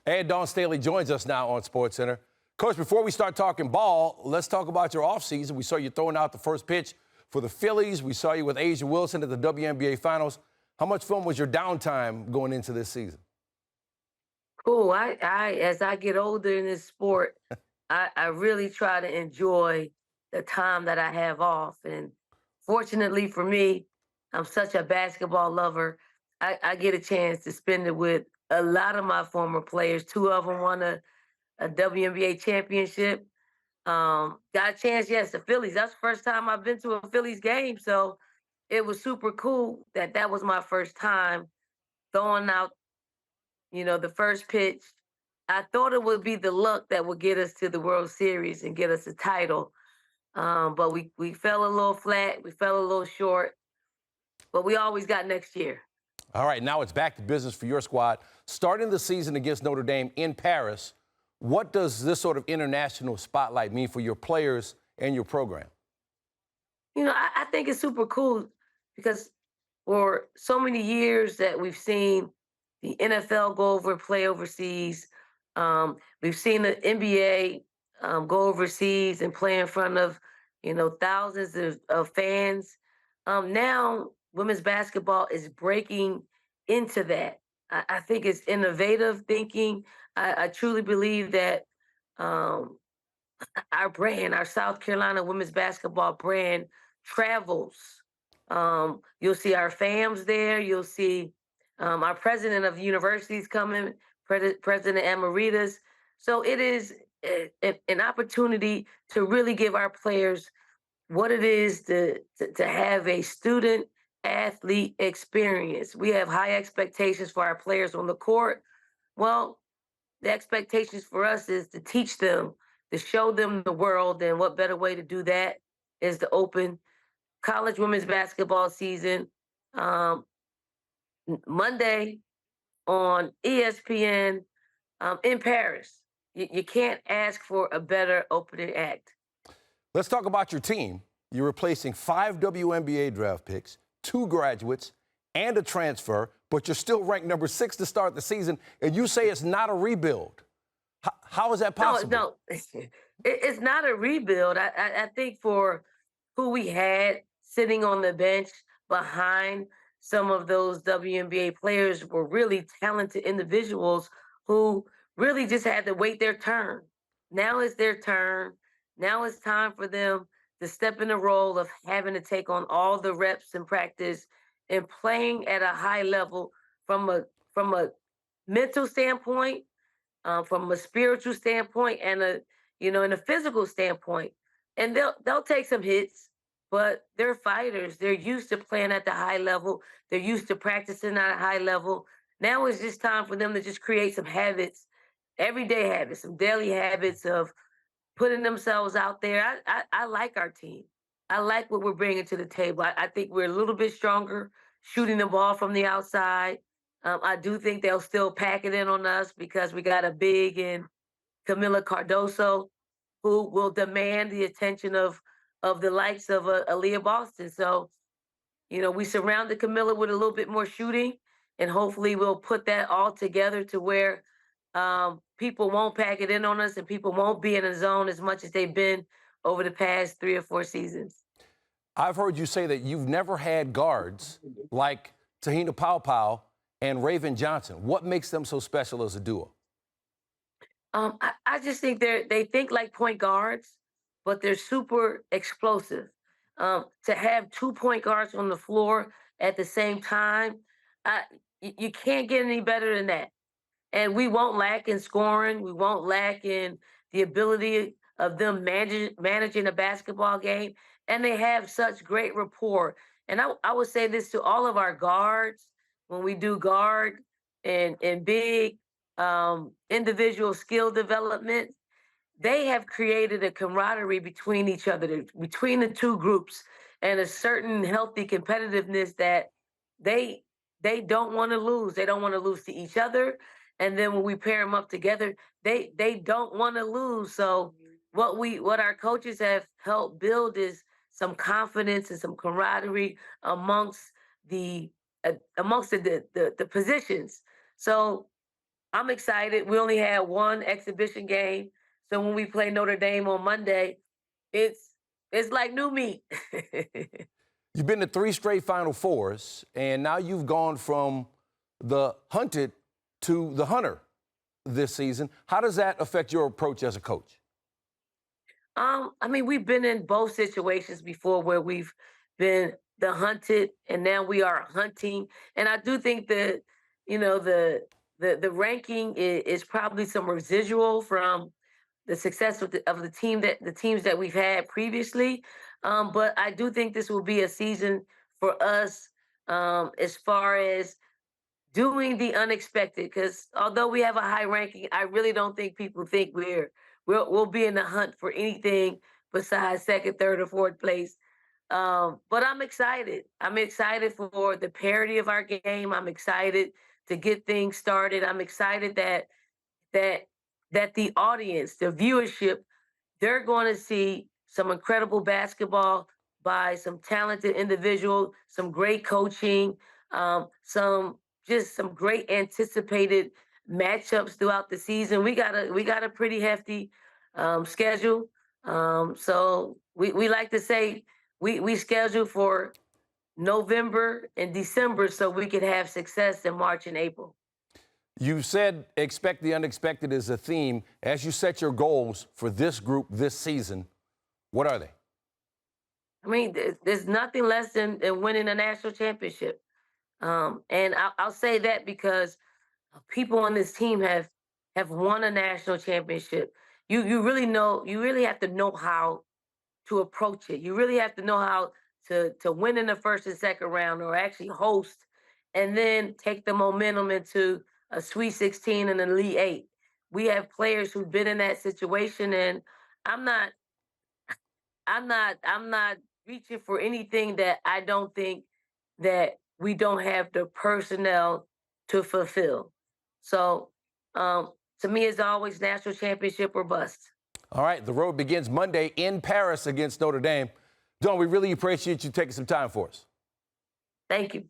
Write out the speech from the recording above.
And Dawn Staley joins us now on SportsCenter. Coach, before we start talking ball, let's talk about your offseason. We saw you throwing out the first pitch for the Phillies. We saw you with Asia Wilson at the WNBA Finals. How much fun was your downtime going into this season? Cool. As I get older in this sport, I really try to enjoy the time that I have off. And fortunately for me, I'm such a basketball lover. I get a chance to spend it with a lot of my former players. Two of them won a WNBA championship. Got a chance, yes, the Phillies. That's the first time I've been to a Phillies game. So it was super cool that was my first time throwing out, the first pitch. I thought it would be the luck that would get us to the World Series and get us a title. But we fell a little flat. We fell a little short. But we always got next year. All right, now it's back to business for your squad. Starting the season against Notre Dame in Paris, what does this sort of international spotlight mean for your players and your program? I think it's super cool because for so many years that we've seen the NFL go over and play overseas. We've seen the NBA go overseas and play in front of, thousands of fans. Now, women's basketball is breaking into that. I think it's innovative thinking. I truly believe that our brand, our South Carolina women's basketball brand, travels. You'll see our FAMs there. You'll see our president of universities coming, President Amaritas. So it is an opportunity to really give our players what it is to have a student athlete experience. We have high expectations for our players on the court. Well, the expectations for us is to teach them, to show them the world, and what better way to do that is to open college women's basketball season Monday on ESPN in Paris. You can't ask for a better opening act. Let's talk about your team. You're replacing 5 WNBA draft picks, 2 graduates, and a transfer, but you're still ranked number 6 to start the season, and you say it's not a rebuild. How is that possible? No, it's not a rebuild. I think for who we had sitting on the bench behind some of those WNBA players were really talented individuals who really just had to wait their turn. Now it's their turn. Now it's time for them to step in the role of having to take on all the reps in practice and playing at a high level from a mental standpoint, from a spiritual standpoint, and in a physical standpoint. And they'll take some hits, but they're fighters. They're used to playing at the high level. They're used to practicing at a high level. Now it's just time for them to just create some habits, everyday habits, some daily habits of putting themselves out there. I like our team. I like what we're bringing to the table. I think we're a little bit stronger shooting the ball from the outside. I do think they'll still pack it in on us because we got a big in Camila Cardoso who will demand the attention of the likes of Aaliyah Boston. So, we surrounded Camilla with a little bit more shooting, and hopefully we'll put that all together to where people won't pack it in on us and people won't be in a zone as much as they've been over the past 3 or 4 seasons. I've heard you say that you've never had guards like Tahina Paopao and Raven Johnson. What makes them so special as a duo? I just think they think like point guards, but they're super explosive. To have 2 point guards on the floor at the same time, you can't get any better than that. And we won't lack in scoring. We won't lack in the ability of them managing a basketball game. And they have such great rapport. And I would say this to all of our guards when we do guard and big individual skill development. They have created a camaraderie between each other, between the two groups, and a certain healthy competitiveness that they don't want to lose. They don't want to lose to each other. And then when we pair them up together, they don't want to lose. So what our coaches have helped build is some confidence and some camaraderie amongst the positions. So I'm excited. We only had one exhibition game, so when we play Notre Dame on Monday, it's it's like new meat. You've been to 3 straight Final Fours, and now you've gone from the hunted to the hunter this season. How does that affect your approach as a coach? I mean, we've been in both situations before where we've been the hunted and now we are hunting. And I do think that, the ranking is probably some residual from the success of the teams that we've had previously. But I do think this will be a season for us as far as doing the unexpected, because although we have a high ranking, I really don't think people think we'll be in the hunt for anything besides second, third, or fourth place. But I'm excited. I'm excited for the parity of our game. I'm excited to get things started. I'm excited that that the audience, the viewership, they're going to see some incredible basketball by some talented individual, some great coaching, some great anticipated matchups throughout the season. We got a pretty hefty schedule. So we like to say we schedule for November and December so we can have success in March and April. You said expect the unexpected is a theme. As you set your goals for this group this season, what are they? I mean, there's nothing less than winning a national championship. And I'll say that because people on this team have won a national championship. You really have to know how to approach it. You really have to know how to win in the first and second round, or actually host, and then take the momentum into a Sweet 16 and an Elite Eight. We have players who've been in that situation, and I'm not I'm not reaching for anything that I don't think that we don't have the personnel to fulfill. So to me, it's always national championship or bust. All right, the road begins Monday in Paris against Notre Dame. Dawn, we really appreciate you taking some time for us. Thank you.